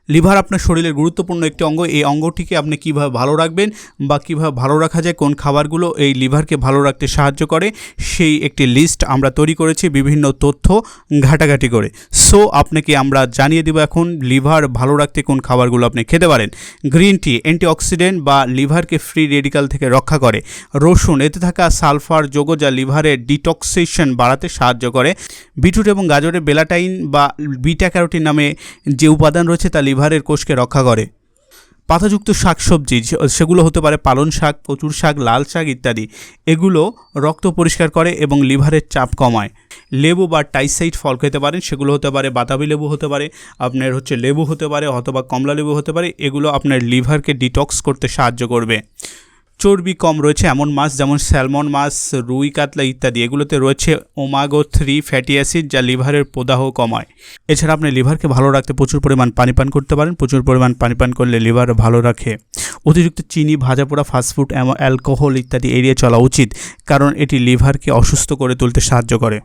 Liver আপনার শরীরের গুরুত্বপূর্ণ একটি অঙ্গ। এই অঙ্গটিকে আপনি কীভাবে ভালো রাখবেন বা কীভাবে ভালো রাখা যায়, কোন খাবারগুলো এই লিভারকে ভালো রাখতে সাহায্য করে, সেই একটি লিস্ট আমরা তৈরি করেছি বিভিন্ন তথ্য ঘাটাঘাটি করে। সো আপনাকে আমরা জানিয়ে দেব এখন লিভার ভালো রাখতে কোন খাবারগুলো আপনি খেতে পারেন। গ্রিন টি অ্যান্টিঅক্সিডেন্ট বা লিভারকে ফ্রি রেডিক্যাল থেকে রক্ষা করে। রসুন, এতে থাকা সালফার যৌগ যা লিভারের ডিটক্সিশন বাড়াতে সাহায্য করে। বিটরুট এবং গাজরে বেলাটাইন বা বিটা ক্যারোটিন নামে যে উপাদান রয়েছে তা লিভারের কোষকে রক্ষা করে। পাতাযুক্ত শাকসবজি, সেগুলো হতে পারে পালং শাক, কচুর শাক, লাল শাক ইত্যাদি, এগুলো রক্ত পরিষ্কার করে এবং লিভারের চাপ কমায়। লেবু বা টাইসাইড ফল খেতে পারেন, সেগুলো হতে পারে বাতাবি লেবু, হতে পারে আপনার লেবু, হতে পারে অথবা কমলা লেবু হতে পারে, এগুলো আপনার লিভারকে ডিটক্স করতে সাহায্য করবে। চর্বি কম রয়েছে এমন মাছ যেমন স্যালমন মাছ, রুই, কাতলা ইত্যাদি, এগুলোতে রয়েছে ওমেগা 3 ফ্যাটি অ্যাসিড যা লিভারের প্রদাহ কমায়। এছাড়া আপনি লিভারকে ভালো রাখতে প্রচুর পরিমাণ পানি পান করতে পারেন। প্রচুর পরিমাণ পানি পান করলে লিভার ভালো রাখে। অতিরিক্ত চিনি, ভাজাপোড়া, ফাস্টফুড, অ্যালকোহল ইত্যাদি এড়িয়ে চলা উচিত, কারণ এটি লিভারকে অসুস্থ করে তুলতে সাহায্য করে।